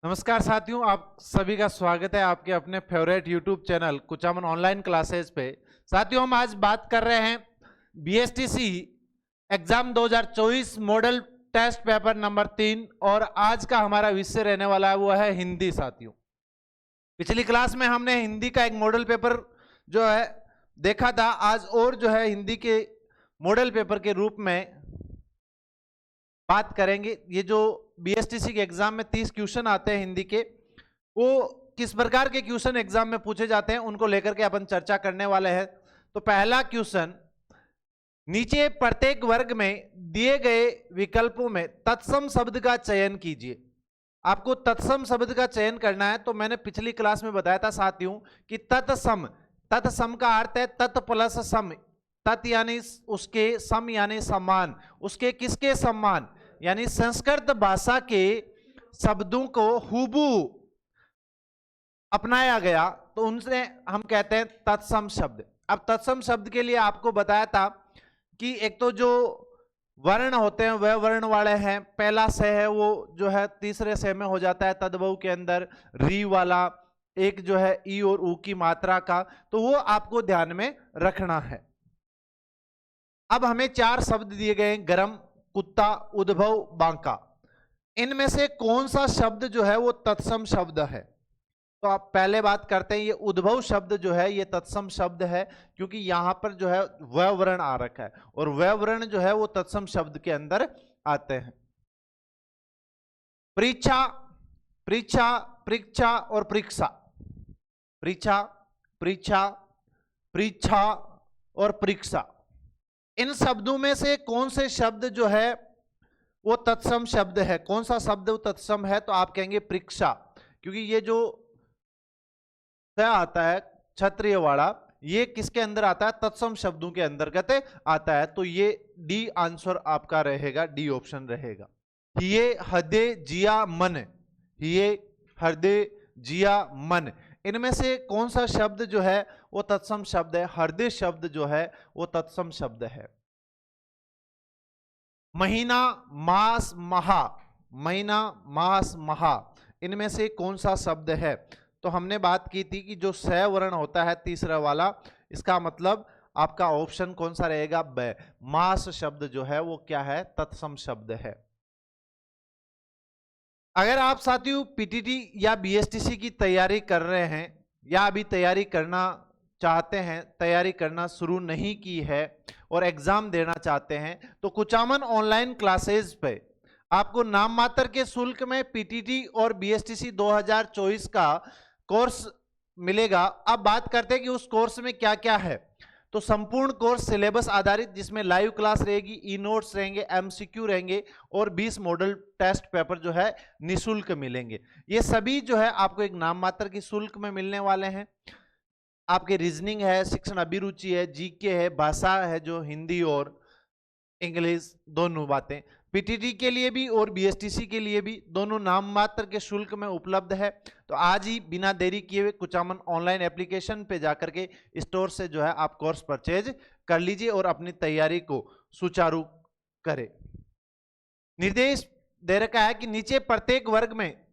नमस्कार साथियों, आप सभी का स्वागत है आपके अपने favourite YouTube channel Kuchaman online classes पे। साथियों, हम आज बात कर रहे हैं BSTC exam 2024 model test paper number 3 और आज का हमारा विषय रहने वाला है वो है हिंदी। साथियों, पिछली क्लास में हमने हिंदी का एक मॉडल पेपर जो है देखा था। आज और जो है हिंदी के मॉडल पेपर के रूप में बात करेंगे। ये जो बीएसटीसी के एग्जाम में 30 क्वेश्चन आते हैं हिंदी के, वो किस प्रकार के क्वेश्चन एग्जाम में पूछे जाते हैं उनको लेकर के अपन चर्चा करने वाले हैं। तो पहला क्वेश्चन, नीचे प्रत्येक वर्ग में दिए गए विकल्पों में तत्सम शब्द का चयन कीजिए। आपको तत्सम शब्द का चयन करना है। तो मैंने पिछली क्लास में बताया था साथियों कि तत्सम, तत्सम का अर्थ है तत् प्लस सम। तत् यानी उसके, सम यानी सम्मान, उसके किसके सम्मान, यानी संस्कृत भाषा के शब्दों को हूबहू अपनाया गया तो उनसे हम कहते हैं तत्सम शब्द। अब तत्सम शब्द के लिए आपको बताया था कि एक तो जो वर्ण होते हैं वह वर्ण वाले हैं। पहला से है वो जो है तीसरे से में हो जाता है तद्भव के अंदर री वाला, एक जो है ई और ऊ की मात्रा का, तो वो आपको ध्यान में रखना है। अब हमें 4 शब्द दिए गए हैं, गरम, कुत्ता, उद्भव, बांका। इनमें से कौन सा शब्द जो है वो तत्सम शब्द है? तो आप पहले बात करते हैं, ये उद्भव शब्द जो है ये तत्सम शब्द है, क्योंकि यहां पर जो है वह वर्ण आ रखा है और वह वर्ण जो है वो तत्सम शब्द के अंदर आते हैं। परीक्षा, परीक्षा, परीक्षा और परीक्षा, परीक्षा, परीक्षा, परीक्षा और परीक्षा, इन शब्दों में से कौन से शब्द जो है वो तत्सम शब्द है? कौन सा शब्द वो तत्सम है? तो आप कहेंगे परीक्षा, क्योंकि ये जो आता है क्षत्रिय वाला, ये किसके अंदर आता है? तत्सम शब्दों के अंतर्गत आता है। तो ये डी आंसर आपका रहेगा, डी ऑप्शन रहेगा। ये हृदय जिया मन, ये हृदय जिया मन, इनमें से कौन सा शब्द जो है वो तत्सम शब्द है? हृदय शब्द जो है वो तत्सम शब्द है। महीना, मास, महा, महीना, मास, महा, इनमें से कौन सा शब्द है? तो हमने बात की थी कि जो स वर्ण होता है तीसरा वाला, इसका मतलब आपका ऑप्शन कौन सा रहेगा? ब। मास शब्द जो है वो क्या है? तत्सम शब्द है। अगर आप साथियों पीटीटी या बीएसटीसी की तैयारी कर रहे हैं या अभी तैयारी करना चाहते हैं, तैयारी करना शुरू नहीं की है और एग्जाम देना चाहते हैं, तो कुचामन ऑनलाइन क्लासेस पे आपको नाम मात्र के शुल्क में पीटीटी और बीएसटीसी 2024 का कोर्स मिलेगा। अब बात करते हैं कि उस कोर्स में क्या क्या है। तो संपूर्ण कोर्स सिलेबस आधारित, जिसमें लाइव क्लास रहेगी, ई नोट्स रहेंगे, एमसीक्यू रहेंगे और 20 मॉडल टेस्ट पेपर जो है निशुल्क मिलेंगे। ये सभी जो है आपको एक नाम मात्र की शुल्क में मिलने वाले हैं। आपके रीजनिंग है, शिक्षण अभिरुचि है, जीके है, भाषा है जो हिंदी और इंग्लिश दोनों बातें पीटीटी के लिए भी और बीएसटीसी के लिए भी दोनों नाम मात्र के शुल्क में उपलब्ध है। तो आज ही बिना देरी किए हुए कुचामन ऑनलाइन एप्लीकेशन पे जाकर के स्टोर से जो है आप कोर्स परचेज कर लीजिए और अपनी तैयारी को सुचारू करें। निर्देश दे रखा है कि नीचे प्रत्येक वर्ग में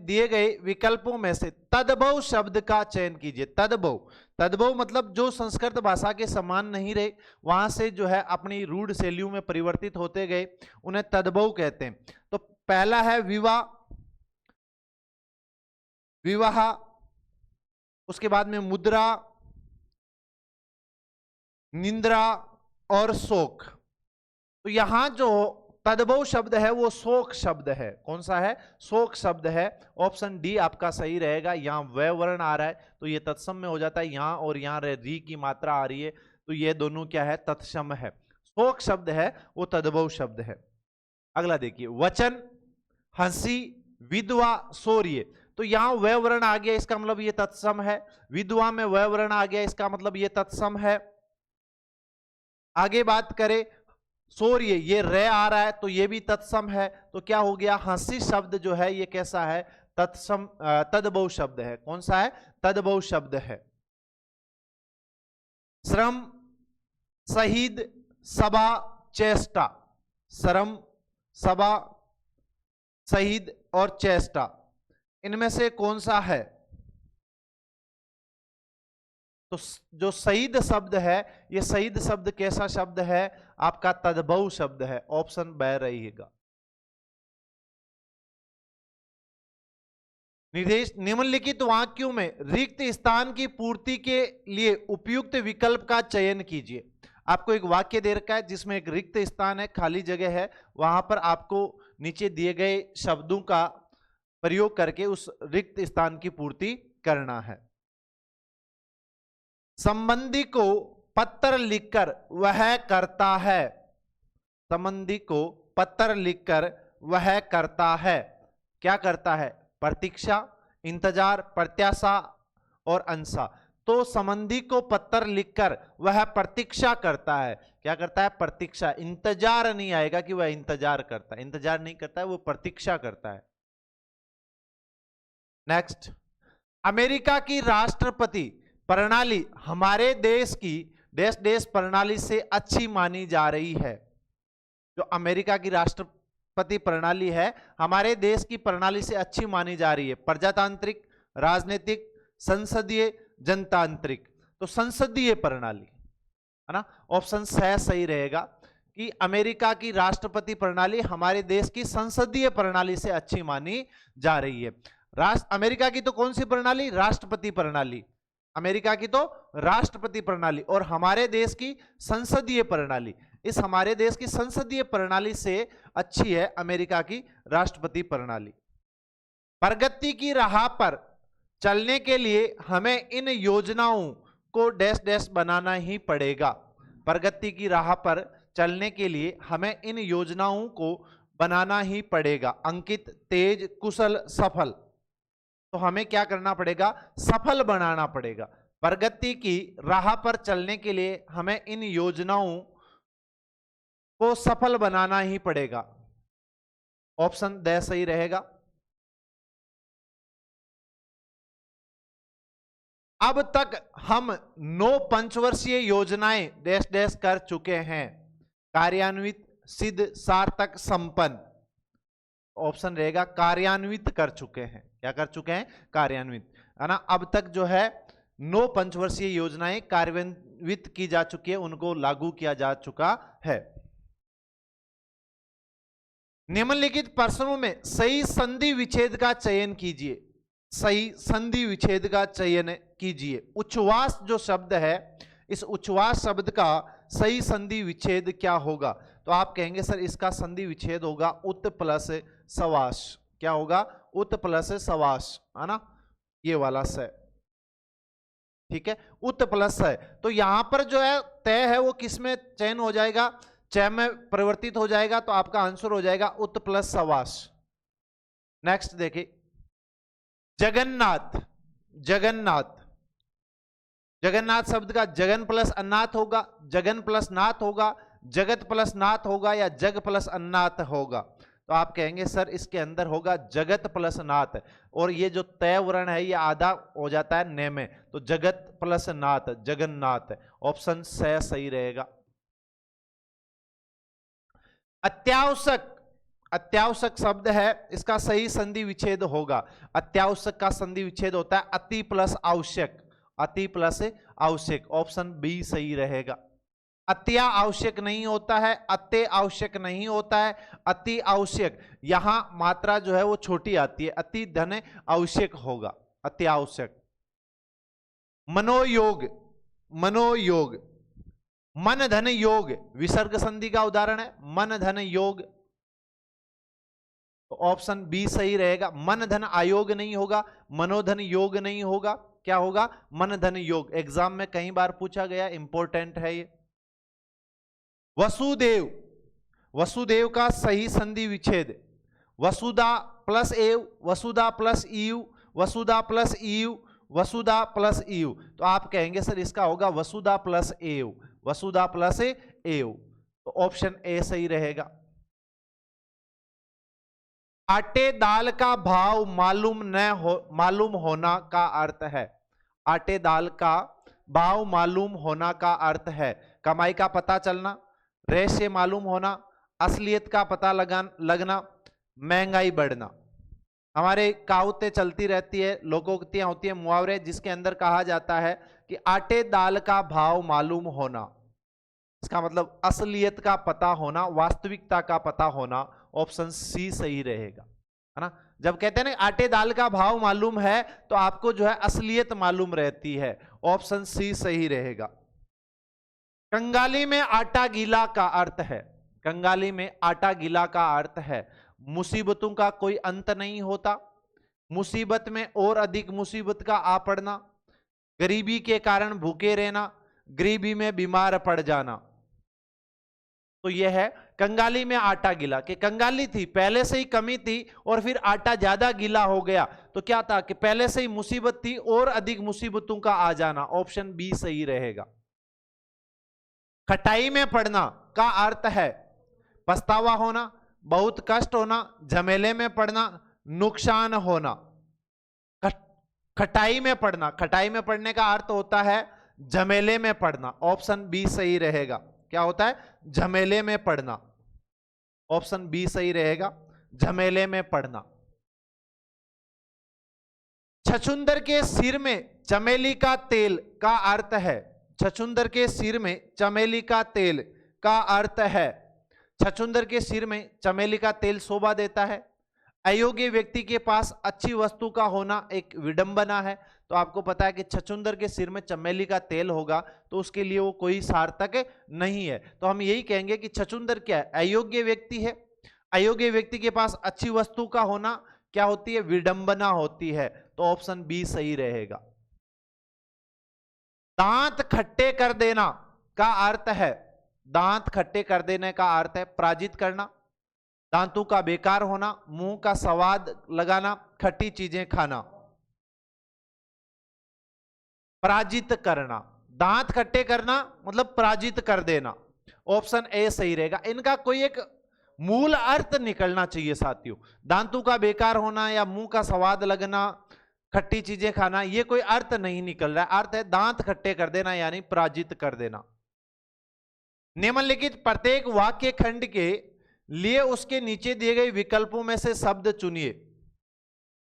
दिए गए विकल्पों में से तद्भव शब्द का चयन कीजिए। तद्भव, तद्भव मतलब जो संस्कृत भाषा के समान नहीं रहे, वहां से जो है अपनी रूढ़ शैलियों में परिवर्तित होते गए, उन्हें तद्भव कहते हैं। तो पहला है विवाह, विवाह, उसके बाद में मुद्रा, निंद्रा और शोक। तो यहां जो तद्भव शब्द है वो शोक शब्द है। कौन सा है? शोक शब्द है। ऑप्शन डी आपका सही रहेगा। यहां वह वर्ण आ रहा है तो ये तत्सम में हो जाता है, यहां और यहां री की मात्रा आ रही है तो ये दोनों क्या है? तत्सम है। शोक शब्द है वो तद्भव शब्द है। अगला देखिए, वचन, हंसी, विधवा, शौर्य। तो यहां वह वर्ण आ गया, इसका मतलब ये तत्सम है। विधवा में वह वर्ण आ गया, इसका मतलब ये तत्सम है। आगे बात करें, शौर्य, ये रे आ रहा है तो ये भी तत्सम है। तो क्या हो गया? हंसी शब्द जो है ये कैसा है? तत्सम, तद्भव शब्द है। कौन सा है? तद्भव शब्द है। श्रम, शहीद, सभा, चेष्टा, श्रम, सभा, शहीद और चेष्टा, इनमें से कौन सा है? तो जो शहीद शब्द है, ये शहीद शब्द कैसा शब्द है? आपका तद्भव शब्द है, ऑप्शन ब रहेगा। निर्देश निम्नलिखित वाक्यों में रिक्त स्थान की पूर्ति के लिए उपयुक्त विकल्प का चयन कीजिए। आपको एक वाक्य दे रखा है जिसमें एक रिक्त स्थान है, खाली जगह है, वहां पर आपको नीचे दिए गए शब्दों का प्रयोग करके उस रिक्त स्थान की पूर्ति करना है। संबंधी को पत्र लिखकर वह करता है, संबंधी को पत्र लिखकर वह करता है, क्या करता है? प्रतीक्षा, इंतजार, प्रत्याशा और अंसा। तो संबंधी को पत्र लिखकर वह प्रतीक्षा करता है, क्या करता है? प्रतीक्षा। इंतजार नहीं आएगा कि वह इंतजार करता है, इंतजार नहीं करता है, वो प्रतीक्षा करता है। नेक्स्ट, अमेरिका की राष्ट्रपति प्रणाली हमारे देश की देश देश प्रणाली से अच्छी मानी जा रही है। जो अमेरिका की राष्ट्रपति प्रणाली है हमारे देश की प्रणाली से अच्छी मानी जा रही है। प्रजातांत्रिक, राजनीतिक, संसदीय, जनतांत्रिक। तो संसदीय प्रणाली है ना, ऑप्शन सही रहेगा कि अमेरिका की राष्ट्रपति प्रणाली हमारे देश की संसदीय प्रणाली से अच्छी मानी जा रही है। अमेरिका की तो कौन सी प्रणाली? राष्ट्रपति प्रणाली। अमेरिका की तो राष्ट्रपति प्रणाली और हमारे देश की संसदीय प्रणाली। इस हमारे देश की संसदीय प्रणाली से अच्छी है अमेरिका की राष्ट्रपति प्रणाली। प्रगति की राह पर चलने के लिए हमें इन योजनाओं को डैश डैश बनाना ही पड़ेगा। प्रगति की राह पर चलने के लिए हमें इन योजनाओं को बनाना ही पड़ेगा। अंकित, तेज, कुशल, सफल। तो हमें क्या करना पड़ेगा? सफल बनाना पड़ेगा। प्रगति की राह पर चलने के लिए हमें इन योजनाओं को सफल बनाना ही पड़ेगा। ऑप्शन द सही रहेगा। अब तक हम 9 पंचवर्षीय योजनाएं डैश डैश कर चुके हैं। कार्यान्वित, सिद्ध, सार्थक, संपन्न। ऑप्शन रहेगा कार्यान्वित कर चुके हैं। क्या कर चुके हैं? कार्यान्वित, है ना। अब तक जो है 9 पंचवर्षीय योजनाएं कार्यान्वित की जा चुकी है, उनको लागू किया जा चुका है। निम्नलिखित प्रश्नों में सही संधि विच्छेद का चयन कीजिए। सही संधि विच्छेद का चयन कीजिए। उच्छ्वास जो शब्द है, इस उच्छ्वास शब्द का सही संधि विच्छेद क्या होगा? तो आप कहेंगे सर इसका संधि विच्छेद होगा उत प्लस सवास। क्या होगा? उत प्लस सवास, है ना, ये वाला स। ठीक है, उत प्लस है। तो यहां पर जो है तय है वो किस में चयन हो जाएगा? चय में परिवर्तित हो जाएगा। तो आपका आंसर हो जाएगा उत प्लस सवास। नेक्स्ट देखिए, जगन्नाथ। जगन्नाथ, जगन्नाथ शब्द का जगन प्लस अन्नाथ होगा, जगन प्लस नाथ होगा, जगत प्लस नाथ होगा या जग प्लस अन्नाथ होगा? तो आप कहेंगे सर इसके अंदर होगा जगत प्लस नाथ। और ये जो तय वर्ण है ये आधा हो जाता है ने में, तो जगत प्लस नाथ, जगन्नाथ। ऑप्शन सही रहेगा। अत्यावश्यक, अत्यावश्यक शब्द है, इसका सही संधि विच्छेद होगा। अत्यावश्यक का संधि विच्छेद होता है अति प्लस आवश्यक। अति प्लस आवश्यक, ऑप्शन बी सही रहेगा। अत्या आवश्यक नहीं होता है, अत्य आवश्यक नहीं होता है, अति आवश्यक। यहां मात्रा जो है वो छोटी आती है, अति धन आवश्यक होगा, अति आवश्यक। मनोयोग, मनोयोग, मन धन योग विसर्ग संधि का उदाहरण है, मन धन योग। तो ऑप्शन बी सही रहेगा। मन धन आयोग नहीं होगा, मनोधन योग नहीं होगा, क्या होगा? मन धन योग। एग्जाम में कई बार पूछा गया, इंपॉर्टेंट है ये। वसुदेव, वसुदेव का सही संधि विच्छेद वसुधा प्लस एव, वसुधा प्लस ईव, वसुधा प्लस ईव, वसुधा प्लस ईव। तो आप कहेंगे सर इसका होगा वसुधा प्लस एव, वसुधा प्लस एव। तो ऑप्शन ए सही रहेगा। आटे दाल का भाव मालूम होना का अर्थ है। आटे दाल का भाव मालूम होना का अर्थ है कमाई का पता चलना, रहस्य मालूम होना, असलियत का पता लगना, महंगाई बढ़ना। हमारे कहावतें चलती रहती है, लोकोक्तियां होती है, मुहावरे, जिसके अंदर कहा जाता है कि आटे दाल का भाव मालूम होना। इसका मतलब असलियत का पता होना, वास्तविकता का पता होना। ऑप्शन सी सही रहेगा, है ना। जब कहते हैं ना आटे दाल का भाव मालूम है, तो आपको जो है असलियत मालूम रहती है। ऑप्शन सी सही रहेगा। कंगाली में आटा गीला का अर्थ है, कंगाली में आटा गीला का अर्थ है मुसीबतों का कोई अंत नहीं होता, मुसीबत में और अधिक मुसीबत का आ पड़ना, गरीबी के कारण भूखे रहना, गरीबी में बीमार पड़ जाना। तो यह है कंगाली में आटा गीला, कि कंगाली थी, पहले से ही कमी थी और फिर आटा ज्यादा गीला हो गया, तो क्या था कि पहले से ही मुसीबत थी और अधिक मुसीबतों का आ जाना। ऑप्शन बी सही रहेगा। खटाई में पड़ना का अर्थ है पछतावा होना, बहुत कष्ट होना, झमेले में पड़ना, नुकसान होना। खटाई में पड़ना, खटाई में पड़ने का अर्थ होता है झमेले में पड़ना। ऑप्शन बी सही रहेगा। क्या होता है? झमेले में पड़ना। ऑप्शन बी सही रहेगा, झमेले में पड़ना। छछूंदर के सिर में चमेली का तेल का अर्थ है, छछूंदर के सिर में चमेली का तेल का अर्थ है, छछूंदर के सिर में चमेली का तेल शोभा देता है। अयोग्य व्यक्ति के पास अच्छी वस्तु का होना एक विडंबना है। तो आपको पता है कि छछूंदर के सिर में चमेली का तेल होगा तो उसके लिए वो कोई सार्थक नहीं है। तो हम यही कहेंगे कि छछूंदर क्या है? अयोग्य व्यक्ति है। अयोग्य व्यक्ति के पास अच्छी वस्तु का होना क्या होती है? विडंबना होती है। तो ऑप्शन बी सही रहेगा। दांत खट्टे कर देना का अर्थ है, दांत खट्टे कर देने का अर्थ है पराजित करना, दांतों का बेकार होना, मुंह का स्वाद लगाना, खट्टी चीजें खाना। पराजित करना, दांत खट्टे करना मतलब पराजित कर देना। ऑप्शन ए सही रहेगा। इनका कोई एक मूल अर्थ निकलना चाहिए साथियों। दांतों का बेकार होना या मुंह का स्वाद लगना, खट्टी चीजें खाना, ये कोई अर्थ नहीं निकल रहा है। अर्थ है दांत खट्टे कर देना यानी पराजित कर देना। निम्नलिखित प्रत्येक वाक्य खंड के लिए उसके नीचे दिए गए विकल्पों में से शब्द चुनिए।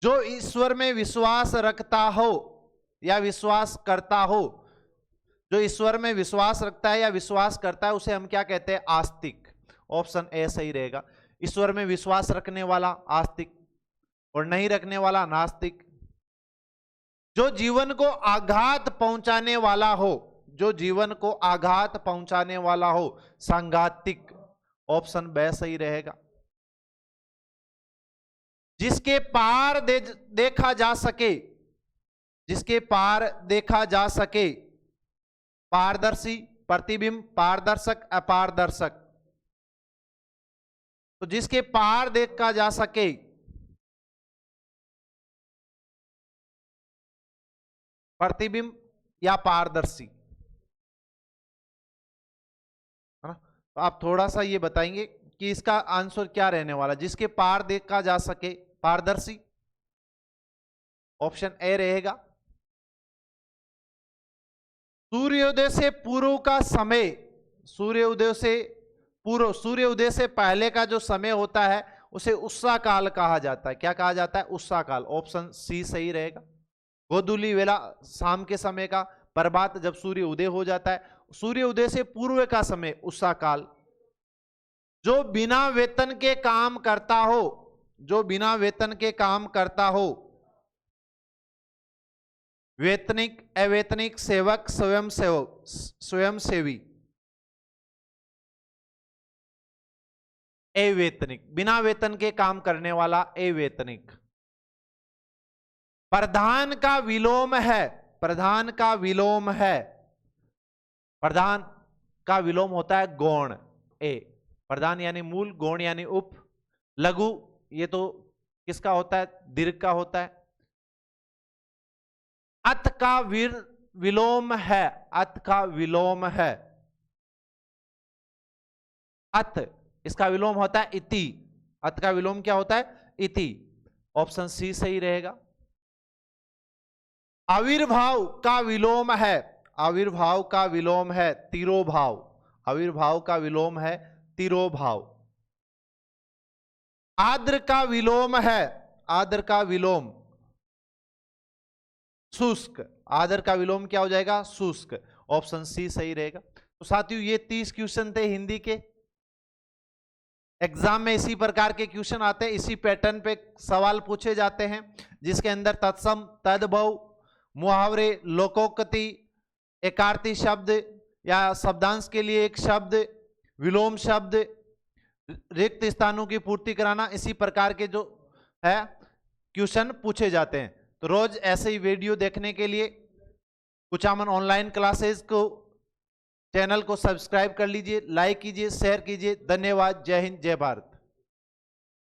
जो ईश्वर में विश्वास रखता हो या विश्वास करता हो, जो ईश्वर में विश्वास रखता है या विश्वास करता है उसे हम क्या कहते हैं? आस्तिक। ऑप्शन ए सही रहेगा। ईश्वर में विश्वास रखने वाला आस्तिक और नहीं रखने वाला नास्तिक। जो जीवन को आघात पहुंचाने वाला हो, जो जीवन को आघात पहुंचाने वाला हो सांघातिक। ऑप्शन बी सही रहेगा। जिसके पार देखा जा सके, जिसके पार देखा जा सके, पारदर्शी, प्रतिबिंब, पारदर्शक, अपारदर्शक। तो जिसके पार देखा जा सके, प्रतिबिंब या पारदर्शी, है ना। तो आप थोड़ा सा ये बताएंगे कि इसका आंसर क्या रहने वाला। जिसके पार देखा जा सके, पारदर्शी। ऑप्शन ए रहेगा। सूर्योदय से पूर्व का समय, सूर्योदय से पूर्व, सूर्योदय से पहले का जो समय होता है उसे उषा काल कहा जाता है। क्या कहा जाता है? उषा काल। ऑप्शन सी सही रहेगा। गोधूली वेला, शाम के समय का, प्रभात जब सूर्य उदय हो जाता है, सूर्य उदय से पूर्व का समय उषा काल। जो बिना वेतन के काम करता हो, जो बिना वेतन के काम करता हो, वेतनिक, अवेतनिक, सेवक, स्वयं सेवक, स्वयंसेवी। अवेतनिक, बिना वेतन के काम करने वाला अवेतनिक। प्रधान का विलोम है, प्रधान का विलोम है, प्रधान का विलोम होता है गौण। ए, प्रधान यानी मूल, गौण यानी उप, लघु ये तो किसका होता है? दीर्घ का होता है। अत का विलोम है, अत का विलोम है, अत इसका विलोम होता है इति। अत का विलोम क्या होता है? इति। ऑप्शन सी सही रहेगा। आविर्भाव का विलोम है, आविर्भाव का विलोम है तिरोभाव, आविर्भाव का विलोम है तिरोभाव। आर्द्र का विलोम है, आर्द्र का विलोम शुष्क, आर्द्र का विलोम क्या हो जाएगा? शुष्क। ऑप्शन सी सही रहेगा। तो साथियों ये 30 क्वेश्चन थे हिंदी के। एग्जाम में इसी प्रकार के क्वेश्चन आते हैं, इसी पैटर्न पे सवाल पूछे जाते हैं, जिसके अंदर तत्सम, तद्भव, मुहावरे, लोकोक्ति, एकार्थी शब्द या शब्दांश के लिए एक शब्द, विलोम शब्द, रिक्त स्थानों की पूर्ति कराना, इसी प्रकार के जो है क्वेश्चन पूछे जाते हैं। तो रोज ऐसे ही वीडियो देखने के लिए कुचामन ऑनलाइन क्लासेस को चैनल को सब्सक्राइब कर लीजिए, लाइक कीजिए, शेयर कीजिए। धन्यवाद। जय हिंद, जय भारत।